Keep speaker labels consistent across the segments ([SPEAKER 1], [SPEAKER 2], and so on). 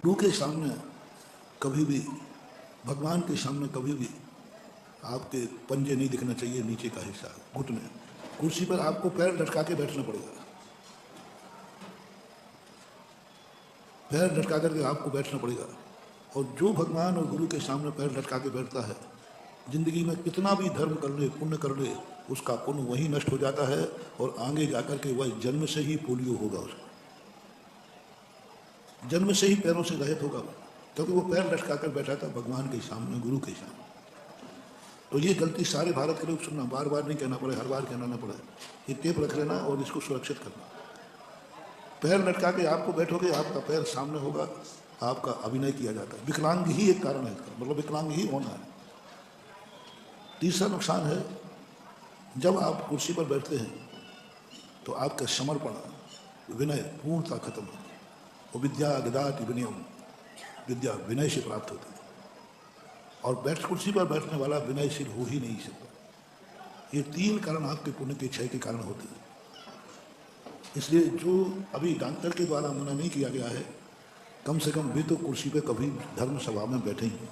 [SPEAKER 1] गुरु के सामने कभी भी, भगवान के सामने कभी भी आपके पंजे नहीं दिखना चाहिए, नीचे का हिस्सा घुटने। कुर्सी पर आपको पैर लटका के बैठना पड़ेगा, पैर लटका करके आपको बैठना पड़ेगा। और जो भगवान और गुरु के सामने पैर लटका के बैठता है, जिंदगी में कितना भी धर्म कर ले, पुण्य कर ले, उसका पुण्य वहीं नष्ट हो जाता है और आगे जाकर के वह जन्म से ही पोलियो होगा, उसका जन्म से ही पैरों से रहित होगा, क्योंकि वो पैर लटका कर बैठा था भगवान के सामने, गुरु के सामने। तो ये गलती सारे भारत के लोग सुनना, बार बार नहीं कहना पड़े, हर बार कहना ना पड़े, ये टेप रख लेना और इसको सुरक्षित करना। पैर लटका के आपको बैठोगे, आपका पैर सामने होगा, आपका अभिनय किया जाता है। विकलांग ही एक कारण है इसका, मतलब विकलांग ही होना है। तीसरा नुकसान है, जब आप कुर्सी पर बैठते हैं तो आपका समर्पण, विनय पूर्णता खत्म है। वो विद्या ददाति विनयम, विद्या विनय से प्राप्त होती है, और कुर्सी पर बैठने वाला विनयशील हो ही नहीं सकता। ये तीन कारण आपके पुण्य के क्षय के कारण होते हैं। इसलिए जो अभी डॉक्टर के द्वारा मना नहीं किया गया है, कम से कम भी तो कुर्सी पे कभी धर्म सभा में बैठेंगे।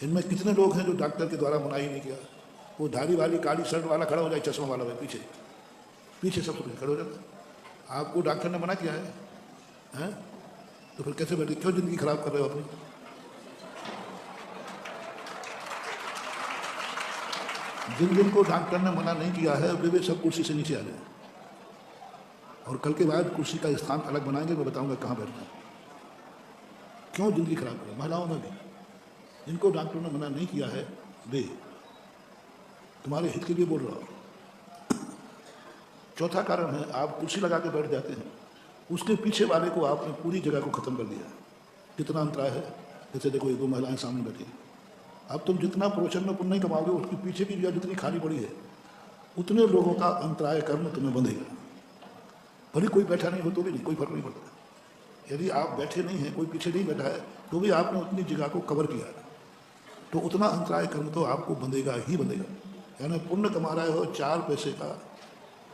[SPEAKER 1] इनमें कितने लोग हैं जो डॉक्टर के द्वारा मना ही नहीं किया। वो धारी वाली काली शर्ट वाला खड़ा हो जाए, चश्मा वाला भाई पीछे पीछे सब खड़े हो जाता। आपको डॉक्टर ने मना किया है, हैं? तो फिर कैसे बैठे? क्यों जिंदगी खराब कर रहे हो अपनी? जिन जिन को डॉक्टर ने मना नहीं किया है वे सब कुर्सी से नीचे आ जाए, और कल के बाद कुर्सी का स्थान अलग बनाएंगे, मैं बताऊंगा कहाँ बैठना है। क्यों जिंदगी खराब करें? महिलाओं में भी जिनको डॉक्टर ने मना नहीं किया है, वे तुम्हारे हित के लिए बोल रहा हूँ। चौथा कारण है, आप कुर्सी लगा के बैठ जाते हैं, उसके पीछे वाले को आपने पूरी जगह को खत्म कर दिया। कितना अंतराय है। जैसे देखो, ये दो महिलाएं सामने बैठी हैं, अब तुम जितना प्रवचन में पुण्य नहीं कमाओगे, उसके पीछे की जगह जितनी खाली पड़ी है, उतने लोगों का अंतराय कर्म तुम्हें बंधेगा। भले कोई बैठा नहीं हो तो भी नहीं, कोई फर्क नहीं पड़ता। यदि आप बैठे नहीं हैं, कोई पीछे नहीं बैठा है, तो भी आपने उतनी जगह को कवर किया है, तो उतना अंतराय कर्म तो आपको बंधेगा ही बंधेगा। यानी पुण्य कमा रहे हो 4 पैसे का,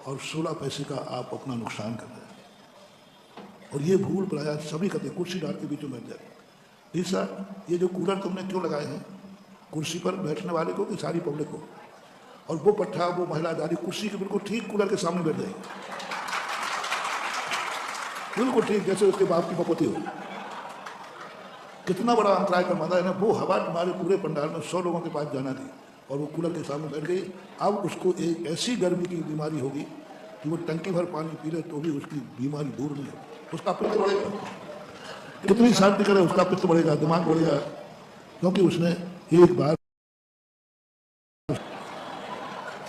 [SPEAKER 1] और 16 पैसे का आप अपना नुकसान कर रहे हैं। और ये भूल प्राय सभी करते, कुर्सी डाल के बीच में बैठ जाते। तीसरा, ये जो कूलर तुमने क्यों लगाए हैं कुर्सी पर बैठने वाले को कि सारी पब्लिक को? और वो पट्टा, वो महिला दादी कुर्सी के बिल्कुल ठीक कूलर के सामने बैठ जाएगी, बिल्कुल ठीक, जैसे उसके बाप की पपोती हो। कितना बड़ा अंतराय का मादा है ना। वो हवा तुम्हारे पूरे पंडाल में 100 लोगों के पास जाना थी, और वो कूलर के सामने बैठ गई। अब उसको एक ऐसी गर्मी की बीमारी होगी कि वो टंकी भर पानी पी ले तो भी उसकी बीमारी दूर नहीं है। उसका पित्त बढ़ेगा, कितनी शांति करे, उसका पित्त बढ़ेगा, दिमाग बढ़ेगा, क्योंकि उसने एक बार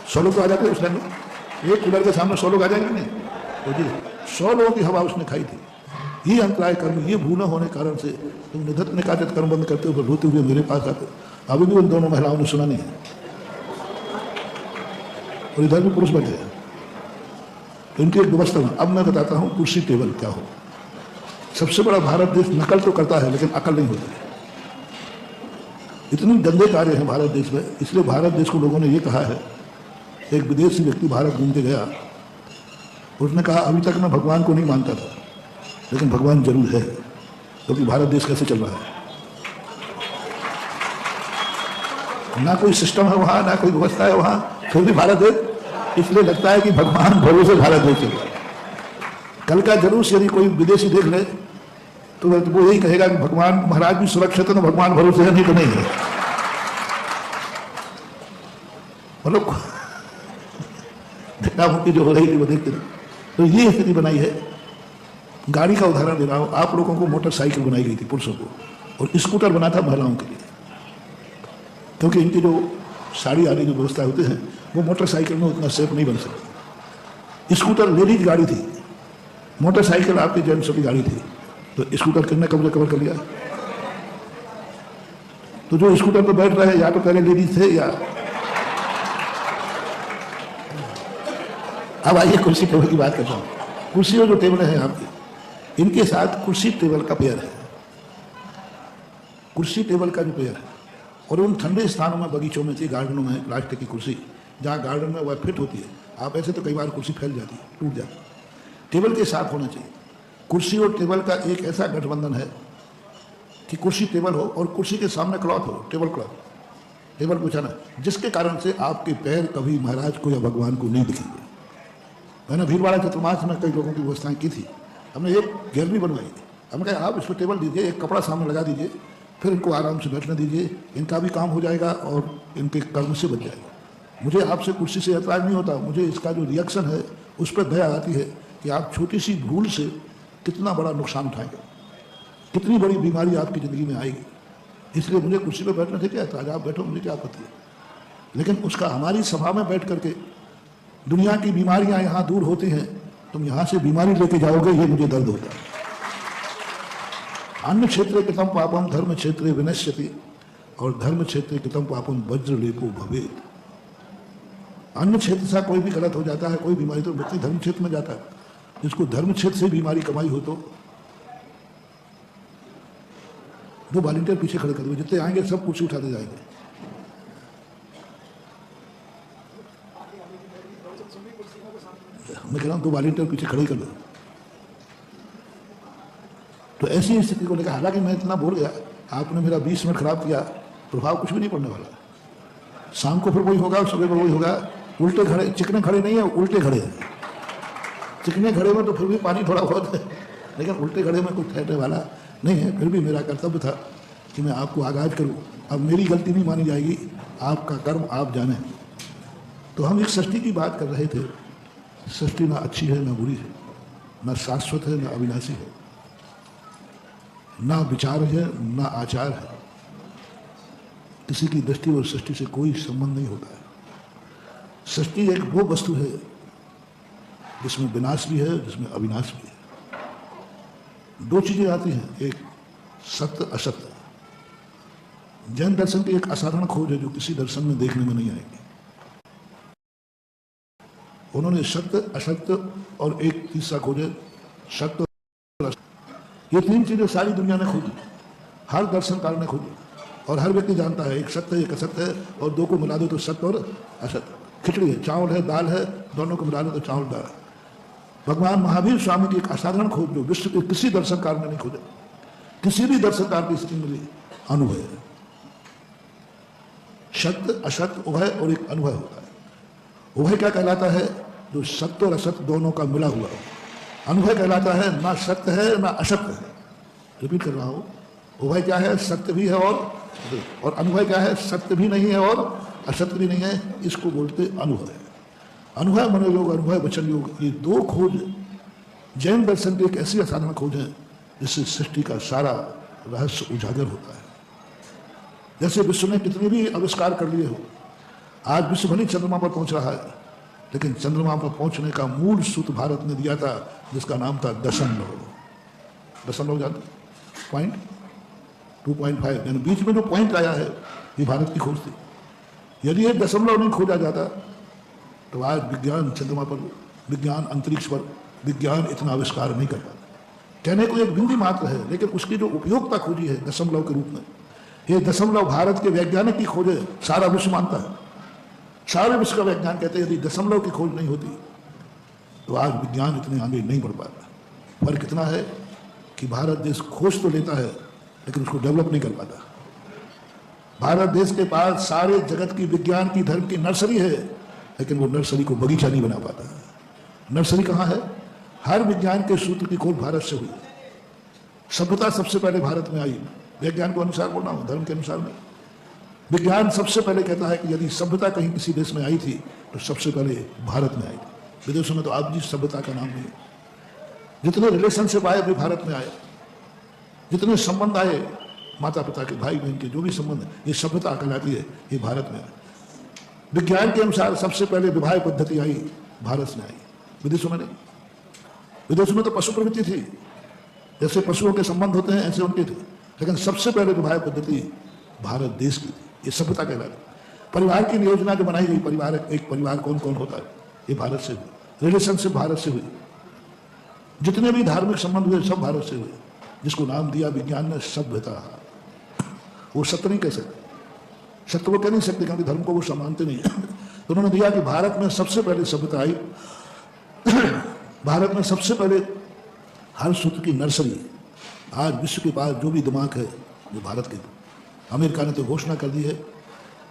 [SPEAKER 1] 100 लोग तो आ जाते हैं उस टाइम में, एक कूलर के सामने 100 लोग आ जाएंगे नहीं, तो जी 100 लोगों की हवा उसने खाई थी। ये अंतराय कर्म, ये भूल होने कारण से तुम निधत निकाचित कर्म बंद करते हो, रोते हुए मेरे पास आते। अभी भी उन दोनों महिलाओं ने सुना नहीं है, और इधर भी पुरुष बैठे हैं। तो इनकी एक व्यवस्था। अब मैं बताता हूँ कुर्सी टेबल क्या हो। सबसे बड़ा भारत देश नकल तो करता है, लेकिन अकल नहीं होती। इतने गंदे कार्य हैं भारत देश में, इसलिए भारत देश को लोगों ने ये कहा है। एक विदेशी व्यक्ति भारत घूम के गया, उसने कहा अभी तक मैं भगवान को नहीं मानता था, लेकिन भगवान जरूर है, क्योंकि भारत देश कैसे चल रहा है, ना कोई सिस्टम है वहाँ, ना कोई व्यवस्था है वहाँ, फिर भी भारत देश, इसलिए लगता है कि भगवान भरोसे भारत देश चल रहा है। कल का जुलूस यदि कोई विदेशी देख ले तो वो यही कहेगा कि भगवान महाराज भी सुरक्षित है ना, भगवान भरोसे है, नहीं तो नहीं है। मतलब घटना मुक्ति जो हो रही थी वो देखते थे। तो ये स्थिति बनाई है। गाड़ी का उदाहरण दे रहा हूँ, आप लोगों को मोटरसाइकिल बनाई गई थी पुरुषों को, और स्कूटर बना था महिलाओं के लिए, क्योंकि इनकी जो साड़ी आदि जो व्यवस्था होती है वो मोटरसाइकिल में उतना सेफ नहीं बन सकती। स्कूटर लेडीज गाड़ी थी, मोटरसाइकिल आपके जेंट्स की गाड़ी थी, तो स्कूटर कितने कब्जे कवर कर लिया। तो जो स्कूटर पर बैठ रहे हैं या तो पहले लेडीज थे, या अब आइए कुर्सी टेबल की बात करता हूँ। कुर्सी और जो टेबल है आपकी, इनके साथ कुर्सी टेबल का पेयर है। कुर्सी टेबल का जो पेयर है, और उन ठंडे स्थानों में, बगीचों में, गार्डनों में प्लास्टिक की कुर्सी, जहाँ गार्डन में वह फिट होती है। आप ऐसे तो कई बार कुर्सी फैल जाती है, टूट जाती है। टेबल के साथ होना चाहिए। कुर्सी और टेबल का एक ऐसा गठबंधन है कि कुर्सी टेबल हो और कुर्सी के सामने क्लॉथ हो, टेबल क्लॉथ, टेबल बिछाना, जिसके कारण से आपके पैर कभी महाराज को या भगवान को नहीं दिखेंगे। मैंने भीलवाड़ा चतुर्मास में कई लोगों की व्यवस्थाएं की थी। हमने एक गैलरी बनवाई, हमने कहा आप इस पर टेबल दीजिए, एक कपड़ा सामने लगा दीजिए, फिर इनको आराम से बैठने दीजिए, इनका भी काम हो जाएगा और इनके कर्म से बच जाएगा। मुझे आपसे कुर्सी से एतराज नहीं होता, मुझे इसका जो रिएक्शन है उस पर दया आती है कि आप छोटी सी भूल से कितना बड़ा नुकसान उठाएंगे, कितनी बड़ी बीमारी आपकी ज़िंदगी में आएगी। इसलिए मुझे कुर्सी पर बैठने से क्या एतराज, आप बैठो, मुझे क्या आपत्ति है। लेकिन उसका हमारी सभा में बैठ करके दुनिया की बीमारियां यहाँ दूर होती हैं, तुम यहाँ से बीमारी लेके जाओगे, ये मुझे दर्द होता है। अन्य क्षेत्रे कृतम पापम धर्म क्षेत्रे विनश्यति, और धर्म क्षेत्रे कृतम पापम वज्रलेपो भवेत्। अन्य क्षेत्र से कोई भी गलत हो जाता है, कोई बीमारी, तो व्यक्ति धर्म क्षेत्र में जाता है। जिसको धर्म क्षेत्र से बीमारी कमाई हो तो दो वॉलंटियर पीछे खड़े कर दो, जितने आएंगे सब कुर्सी उठाते जाएंगे। मैं कह रहा हूं दो वॉलंटियर पीछे खड़े कर दो। तो ऐसी स्थिति को लेकर, हालांकि मैं इतना बोल गया, आपने मेरा 20 मिनट खराब किया, प्रभाव कुछ भी नहीं पड़ने वाला। शाम को फिर वही होगा, सुबह में वही होगा। उल्टे खड़े, चिकने खड़े नहीं है, उल्टे खड़े हैं। चिकने खड़े में तो फिर भी पानी थोड़ा बहुत है, लेकिन उल्टे खड़े में कुछ ठहरने वाला नहीं है। फिर भी मेरा कर्तव्य था कि मैं आपको आगाज करूं। अब मेरी गलती नहीं मानी जाएगी, आपका कर्म आप जाने। तो हम एक सृष्टि की बात कर रहे थे। सृष्टि ना अच्छी है ना बुरी है, ना शाश्वत है ना अविनाशी है, ना विचार है ना आचार है। किसी की दृष्टि और सृष्टि से कोई संबंध नहीं होता है। सृष्टि एक वो वस्तु है जिसमें विनाश भी है, जिसमें अविनाश भी है। दो चीजें आती हैं, एक सत्य असत्य। जैन दर्शन की एक असाधारण खोज है जो किसी दर्शन में देखने में नहीं आएगी। उन्होंने सत्य असत्य और एक तीसरा खोजे, सत्य और असत्य। ये तीन चीजें सारी दुनिया ने खोजी, हर दर्शनकार ने खोजी, और हर व्यक्ति जानता है एक सत्य है एक असत्य है, और दो को मिला दो तो सत्य और असत्य। खिचड़ी है, चावल है, दाल है, दोनों को मिला दो तो चावल दाल है। भगवान महावीर स्वामी की एक असाधारण खोज जो विश्व के किसी दर्शनकार ने नहीं खोजा, किसी भी दर्शनकार की स्थिति मिली अनुभव है। सत्य असत्य उभय और एक अनुभव होता है। उभय क्या कहलाता है? जो सत्य और असत्य दोनों का मिला हुआ हो। अनुभव कहलाता है ना सत्य है ना असत्य है। रिपीट कर रहा हूं, उभय क्या है? सत्य भी है और अनुभव क्या है? सत्य भी नहीं है और असत्य भी नहीं है। इसको बोलते अनुभव है। अनुभव मनोयोग, अनुभव वचन योग, ये दो खोज जैन दर्शन की एक ऐसी असाधारण खोज है जिससे सृष्टि का सारा रहस्य उजागर होता है। जैसे विश्व ने कितने भी आविष्कार कर लिए हो, आज विश्व भले चंद्रमा पर पहुंच रहा है, लेकिन चंद्रमा पर पहुंचने का मूल सूत्र भारत ने दिया था, जिसका नाम था दशमलव। दशमलव जानते? पॉइंट 2.5, यानी बीच में जो पॉइंट आया है, ये भारत की खोज थी। यदि ये दशमलव नहीं खोजा जाता तो आज विज्ञान चंद्रमा पर, विज्ञान अंतरिक्ष पर, विज्ञान इतना आविष्कार नहीं कर पाता। कहने को एक बिंदी मात्र है, लेकिन उसकी जो उपयोगिता खोजी है दशमलव के रूप में, ये दशमलव भारत के वैज्ञानिक की खोज है, सारा विश्व मानता है। सारे विश्व का वैज्ञान कहते हैं यदि दशमलव की खोज नहीं होती तो आज विज्ञान इतने आगे नहीं बढ़ पाता। फर्क इतना है कि भारत देश खोज तो लेता है लेकिन उसको डेवलप नहीं कर पाता। भारत देश के पास सारे जगत की, विज्ञान की, धर्म की नर्सरी है, लेकिन वो नर्सरी को बगीचा नहीं बना पाता। नर्सरी कहाँ है? हर विज्ञान के सूत्र की खोज भारत से हुई। सभ्यता सबसे पहले भारत में आई। विज्ञान को अनुसार बोल रहा हूं, धर्म के अनुसार नहीं। विज्ञान सबसे पहले कहता है कि यदि सभ्यता कहीं किसी देश में आई थी तो सबसे पहले भारत में आई थी। विदेशों में तो आप जी सभ्यता का नाम नहीं है। जितने रिलेशनशिप आए वे भारत में आए, जितने संबंध आए माता पिता के, भाई बहन के, जो भी संबंध, ये सभ्यता कहलाती है, ये भारत में आए। विज्ञान के अनुसार सबसे पहले विवाह पद्धति आई, भारत में आई, विदेशों में नहीं। विदेशों में तो पशु प्रवृत्ति थी, जैसे पशुओं के संबंध होते हैं ऐसे उनके थे, लेकिन सबसे पहले विवाह पद्धति भारत देश की थी। ये सभ्यता कहलाती। परिवार की योजना जो बनाई गई, परिवार, एक परिवार कौन कौन होता है, ये भारत से हुई। रिलेशनशिप भारत से हुई। जितने भी धार्मिक संबंध हुए सब भारत से हुए, जिसको नाम दिया विज्ञान ने सभ्यता। वो सत्य नहीं कह सकते, सत्य वो कह नहीं सकते क्योंकि धर्म को वो मानते नहीं। तो उन्होंने दिया कि भारत में सबसे पहले सभ्यता आई। भारत में सबसे पहले हर सूत्र की नर्सरी। आज विश्व के पास जो भी दिमाग है जो भारत के। अमेरिका ने तो घोषणा कर दी है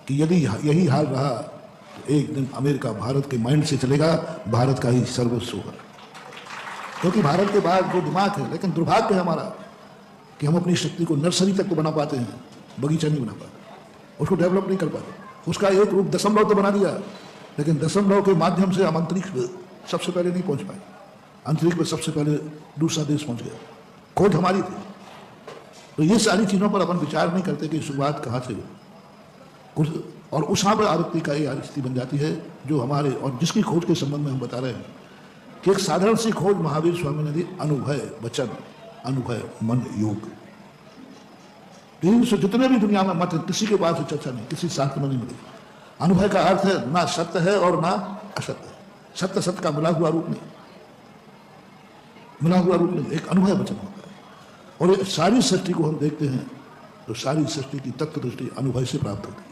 [SPEAKER 1] कि यदि यही हाल रहा तो एक दिन अमेरिका भारत के माइंड से चलेगा, भारत का ही सर्वस्व होगा। क्योंकि भारत के बाद वो दिमाग है, लेकिन दुर्भाग्य है हमारा कि हम अपनी शक्ति को नर्सरी तक तो बना पाते हैं, बगीचा नहीं बना पाते, उसको डेवलप नहीं कर पाते। उसका एक रूप दशमलव तो बना दिया, लेकिन दशमलव के माध्यम से हम अंतरिक्ष में सबसे पहले नहीं पहुंच पाए। अंतरिक्ष में सबसे पहले दूसरा देश पहुंच गया, खोज हमारी थी। तो ये सारी चीज़ों पर अपन विचार नहीं करते कि शुरुआत कहाँ से हुई, और उस यहाँ पर आरक्ति का ये स्थिति बन जाती है जो हमारे और जिसकी खोज के संबंध में हम बता रहे हैं कि एक साधारण सी खोज महावीर स्वामी ने दी, अनुभय वचन, अनुभय मन योग। 300 जितने भी दुनिया में मत है, किसी के पास चर्चा नहीं, किसी शास्त्र में नहीं मिली। अनुभव का अर्थ है ना सत्य है और ना असत्य है, सत्य सत्य का मिला हुआ रूप नहीं, मिला हुआ रूप नहीं, एक अनुभव वचन होता है। और ये सारी सृष्टि को हम देखते हैं तो सारी सृष्टि की तत्व दृष्टि अनुभव से प्राप्त होती है।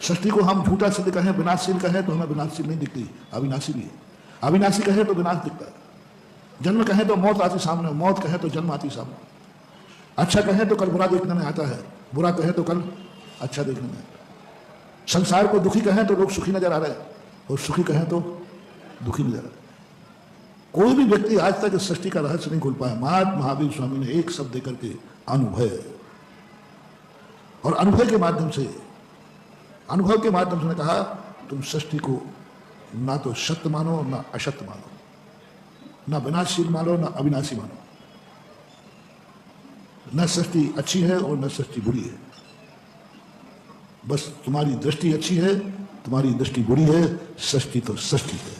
[SPEAKER 1] सृष्टि को हम झूठा सिद्ध कहें, विनाशशील कहें तो हमें विनाशशील नहीं दिखती, अविनाशी भी है। अविनाशी कहें तो विनाश दिखता है। जन्म कहें तो मौत आती सामने, मौत कहें तो जन्म आती सामने। अच्छा कहें तो कल बुरा देखने में आता है, बुरा कहें तो कल अच्छा देखने में आता है। संसार को दुखी कहें तो लोग सुखी नजर आ रहे हैं, और सुखी कहें तो दुखी नजर आ रहे हैं। कोई भी व्यक्ति आज तक इस सृष्टि का रहस्य नहीं खोल पाया। महावीर स्वामी ने एक शब्द देकर के अनुभव, और अनुभव के माध्यम से ने कहा तुम सृष्टि को ना तो सत्य मानो ना असत्य मानो, ना विनाशशील मानो ना अविनाशी मानो। न सृष्टि अच्छी है और न सृष्टि बुरी है, बस तुम्हारी दृष्टि अच्छी है, तुम्हारी दृष्टि बुरी है, सृष्टि तो सृष्टि है।